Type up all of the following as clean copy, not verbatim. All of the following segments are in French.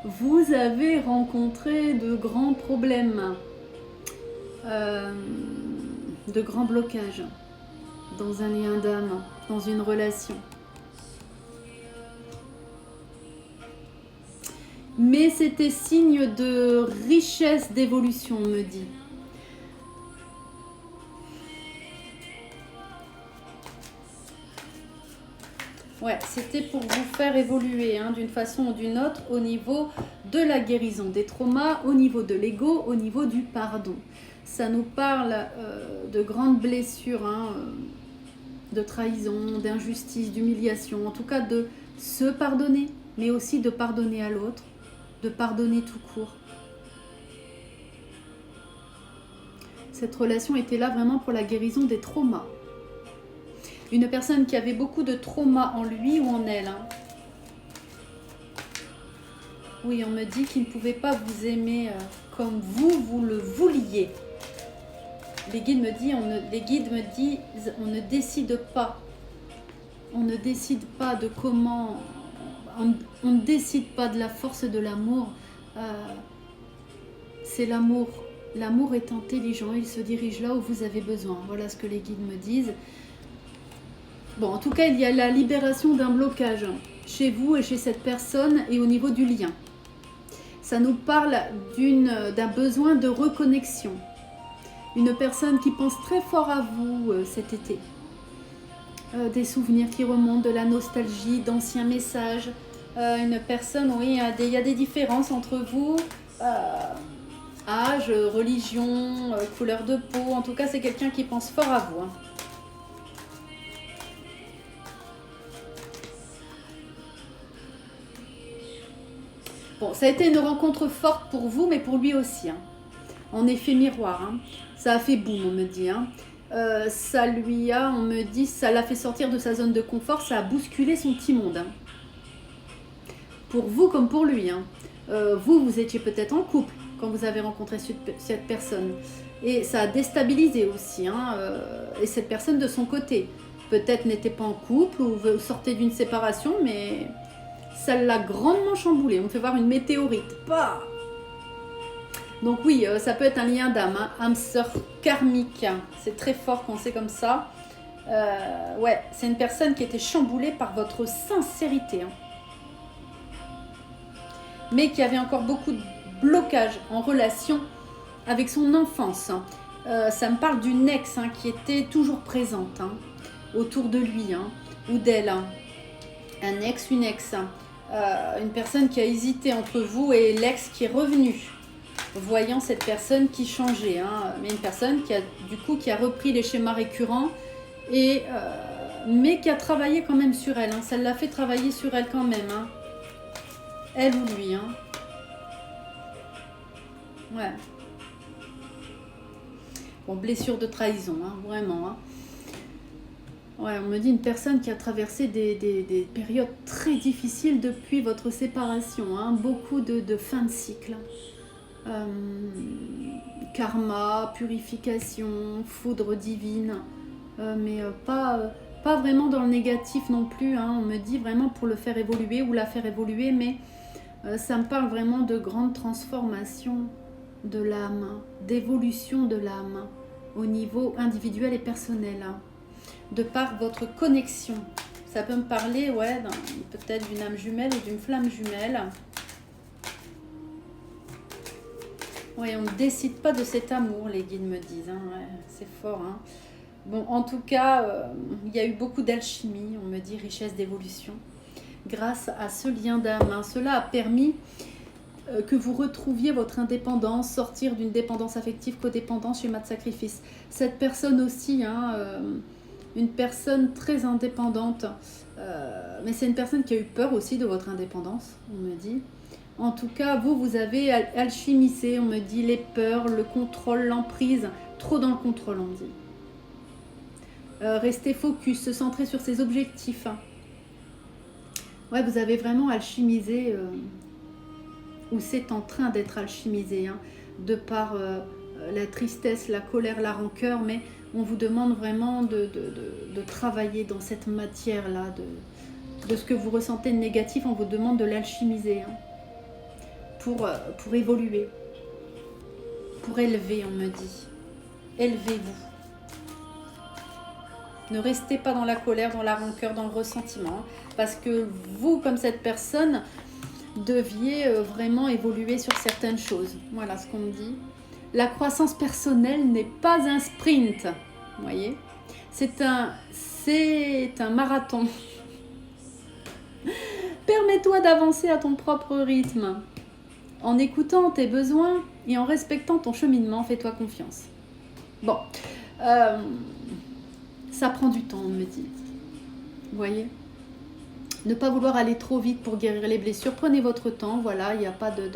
vous avez rencontré de grands problèmes, de grands blocages dans un lien d'âme, dans une relation. Mais c'était signe de richesse d'évolution, on me dit. Ouais, c'était pour vous faire évoluer d'une façon ou d'une autre au niveau de la guérison des traumas, au niveau de l'ego, au niveau du pardon. Ça nous parle de grandes blessures, de trahison, d'injustice, d'humiliation, en tout cas de se pardonner, mais aussi de pardonner à l'autre, de pardonner tout court. Cette relation était là vraiment pour la guérison des traumas. Une personne qui avait beaucoup de traumas en lui ou en elle. Oui, on me dit qu'il ne pouvait pas vous aimer comme vous le vouliez. Les guides me disent, on ne décide pas. On ne décide pas de comment... On ne décide pas de la force de l'amour. C'est l'amour. L'amour est intelligent, il se dirige là où vous avez besoin. Voilà ce que les guides me disent. Bon, en tout cas, il y a la libération d'un blocage chez vous et chez cette personne et au niveau du lien. Ça nous parle d'un besoin de reconnexion. Une personne qui pense très fort à vous cet été. Des souvenirs qui remontent, de la nostalgie, d'anciens messages. Une personne, oui, il y a des différences entre vous. Âge, religion, couleur de peau. En tout cas, c'est quelqu'un qui pense fort à vous. Bon, ça a été une rencontre forte pour vous, mais pour lui aussi. En effet miroir. Ça a fait boum, on me dit. Ça lui a, on me dit, ça l'a fait sortir de sa zone de confort, ça a bousculé son petit monde. Pour vous comme pour lui. Vous étiez peut-être en couple quand vous avez rencontré cette personne. Et ça a déstabilisé aussi. Et cette personne de son côté. Peut-être n'était pas en couple ou sortait d'une séparation, mais ça l'a grandement chamboulé. On me fait voir une météorite. Bah, donc oui, ça peut être un lien d'âme, âme sœur karmique. C'est très fort quand c'est comme ça. Ouais, c'est une personne qui était chamboulée par votre sincérité. Mais qui avait encore beaucoup de blocages en relation avec son enfance. Ça me parle d'une ex qui était toujours présente autour de lui ou d'elle. Un ex, une ex. Une personne qui a hésité entre vous et l'ex qui est revenu. Voyant cette personne qui changeait, mais une personne qui a repris les schémas récurrents, mais qui a travaillé quand même sur elle. Ça l'a fait travailler sur elle quand même. Elle ou lui. Ouais. Bon, blessure de trahison, vraiment. Ouais, on me dit une personne qui a traversé des périodes très difficiles depuis votre séparation. Beaucoup de fin de cycle. Karma, purification, foudre divine, mais pas vraiment dans le négatif non plus. On me dit vraiment pour le faire évoluer ou la faire évoluer, mais ça me parle vraiment de grande transformation de l'âme, d'évolution de l'âme au niveau individuel et personnel, de par votre connexion. Ça peut me parler, ouais, peut-être d'une âme jumelle ou d'une flamme jumelle. Oui, on ne décide pas de cet amour, les guides me disent. Ouais, c'est fort. Bon, en tout cas, il y a eu beaucoup d'alchimie, on me dit richesse d'évolution. Grâce à ce lien d'âme, cela a permis que vous retrouviez votre indépendance, sortir d'une dépendance affective, codépendance, schéma de sacrifice. Cette personne aussi, une personne très indépendante, mais c'est une personne qui a eu peur aussi de votre indépendance, on me dit. En tout cas, vous avez alchimisé, on me dit, les peurs, le contrôle, l'emprise. Trop dans le contrôle, on me dit. Rester focus, se centrer sur ses objectifs. Ouais, vous avez vraiment alchimisé, ou c'est en train d'être alchimisé, de par la tristesse, la colère, la rancœur, mais on vous demande vraiment de travailler dans cette matière-là, de ce que vous ressentez de négatif, on vous demande de l'alchimiser. pour évoluer, pour élever, on me dit. Élevez-vous. Ne restez pas dans la colère, dans la rancœur, dans le ressentiment, parce que vous, comme cette personne, deviez vraiment évoluer sur certaines choses. Voilà ce qu'on me dit. La croissance personnelle n'est pas un sprint, vous voyez. C'est un marathon. Permets-toi d'avancer à ton propre rythme. En écoutant tes besoins et en respectant ton cheminement, fais-toi confiance. Bon, ça prend du temps, on me dit. Vous voyez ? Ne pas vouloir aller trop vite pour guérir les blessures. Prenez votre temps, voilà, il n'y a pas de...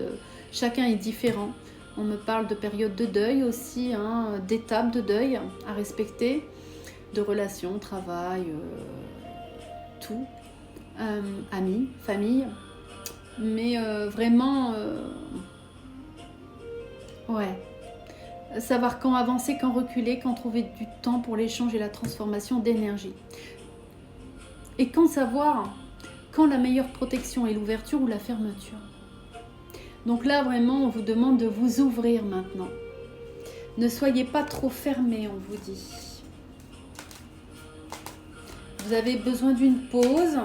Chacun est différent. On me parle de période de deuil aussi, hein, d'étapes de deuil à respecter, de relations, travail, tout, amis, famille. Mais vraiment, ouais, savoir quand avancer, quand reculer, quand trouver du temps pour l'échange et la transformation d'énergie. Et quand savoir quand la meilleure protection est l'ouverture ou la fermeture. Donc là, vraiment, on vous demande de vous ouvrir maintenant. Ne soyez pas trop fermés, on vous dit. Vous avez besoin d'une pause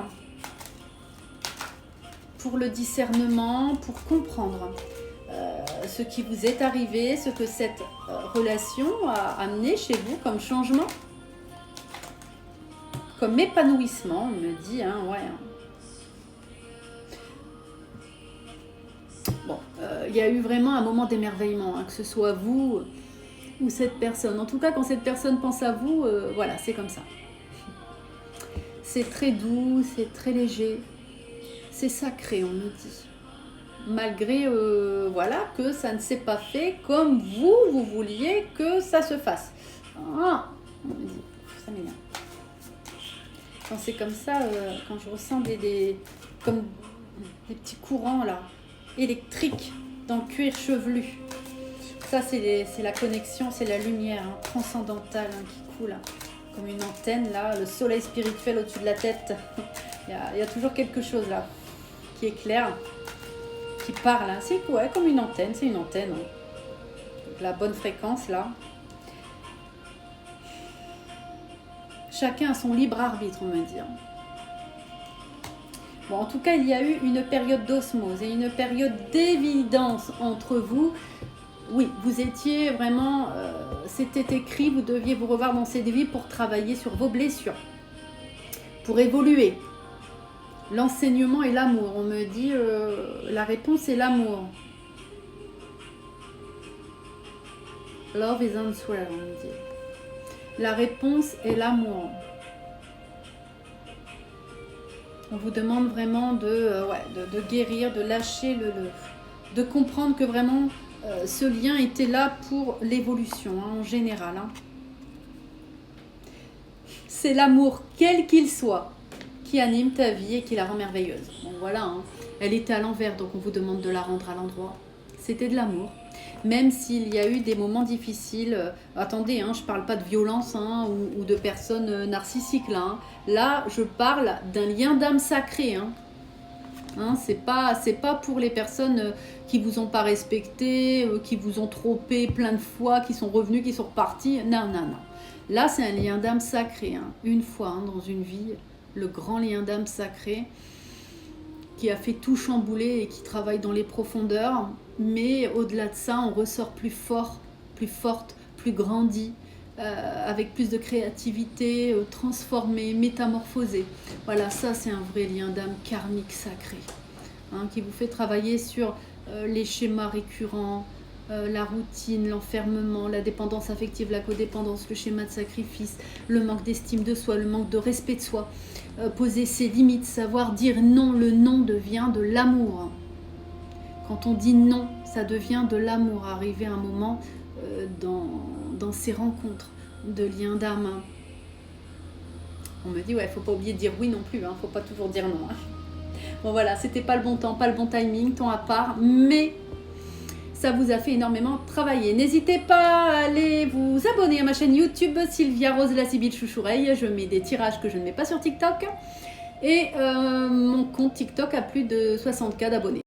pour le discernement, pour comprendre ce qui vous est arrivé, ce que cette relation a amené chez vous comme changement, comme épanouissement, on me dit, hein, ouais. Bon, il y a eu vraiment un moment d'émerveillement, hein, que ce soit vous ou cette personne. En tout cas, quand cette personne pense à vous, voilà, c'est comme ça. C'est très doux, c'est très léger, c'est sacré, on nous dit. Malgré, voilà, que ça ne s'est pas fait comme vous vouliez que ça se fasse. Ah, on me dit, ça m'énerve. Quand c'est comme ça, quand je ressens comme des petits courants là, électriques dans le cuir chevelu. Ça, c'est la connexion, c'est la lumière hein, transcendantale hein, qui coule, hein, comme une antenne là, le soleil spirituel au-dessus de la tête. Il y a toujours quelque chose là qui éclaire, qui parle. Hein. C'est ouais, comme une antenne, c'est une antenne. Hein. Donc, la bonne fréquence là. Chacun a son libre arbitre, on va dire. Bon, en tout cas, il y a eu une période d'osmose et une période d'évidence entre vous. Oui, vous étiez vraiment... c'était écrit, vous deviez vous revoir dans cette vie pour travailler sur vos blessures, pour évoluer. L'enseignement et l'amour. On me dit, la réponse est l'amour. Love is answer, on me dit. La réponse est l'amour. On vous demande vraiment de guérir, de lâcher de comprendre que vraiment ce lien était là pour l'évolution hein, en général. Hein. C'est l'amour, quel qu'il soit, qui anime ta vie et qui la rend merveilleuse. Bon voilà, hein. Elle était à l'envers, donc on vous demande de la rendre à l'endroit. C'était de l'amour. Même s'il y a eu des moments difficiles, attendez, hein, je ne parle pas de violence hein, ou de personnes narcissiques là. Hein. Là, je parle d'un lien d'âme sacré. Hein. Hein, c'est pas pour les personnes qui vous ont pas respecté, qui vous ont trompé plein de fois, qui sont revenus, qui sont repartis. Non, non, non. Là, c'est un lien d'âme sacré. Hein. Une fois hein, dans une vie, le grand lien d'âme sacré qui a fait tout chambouler et qui travaille dans les profondeurs. Mais au-delà de ça, on ressort plus fort, plus forte, plus grandi, avec plus de créativité, transformé, métamorphosé. Voilà, ça c'est un vrai lien d'âme karmique sacré, hein, qui vous fait travailler sur les schémas récurrents, la routine, l'enfermement, la dépendance affective, la codépendance, le schéma de sacrifice, le manque d'estime de soi, le manque de respect de soi, poser ses limites, savoir dire non. Le non devient de l'amour. Quand on dit non, ça devient de l'amour. Arriver à un moment dans ces rencontres de liens d'âme. On me dit, ouais, faut pas oublier de dire oui non plus, hein, faut pas toujours dire non. Hein. Bon voilà, c'était pas le bon temps, pas le bon timing, temps à part, mais ça vous a fait énormément travailler. N'hésitez pas à aller vous abonner à ma chaîne YouTube, Sylvia Rose la Sibylle Chouchoureille. Je mets des tirages que je ne mets pas sur TikTok. Et mon compte TikTok a plus de 60K d'abonnés.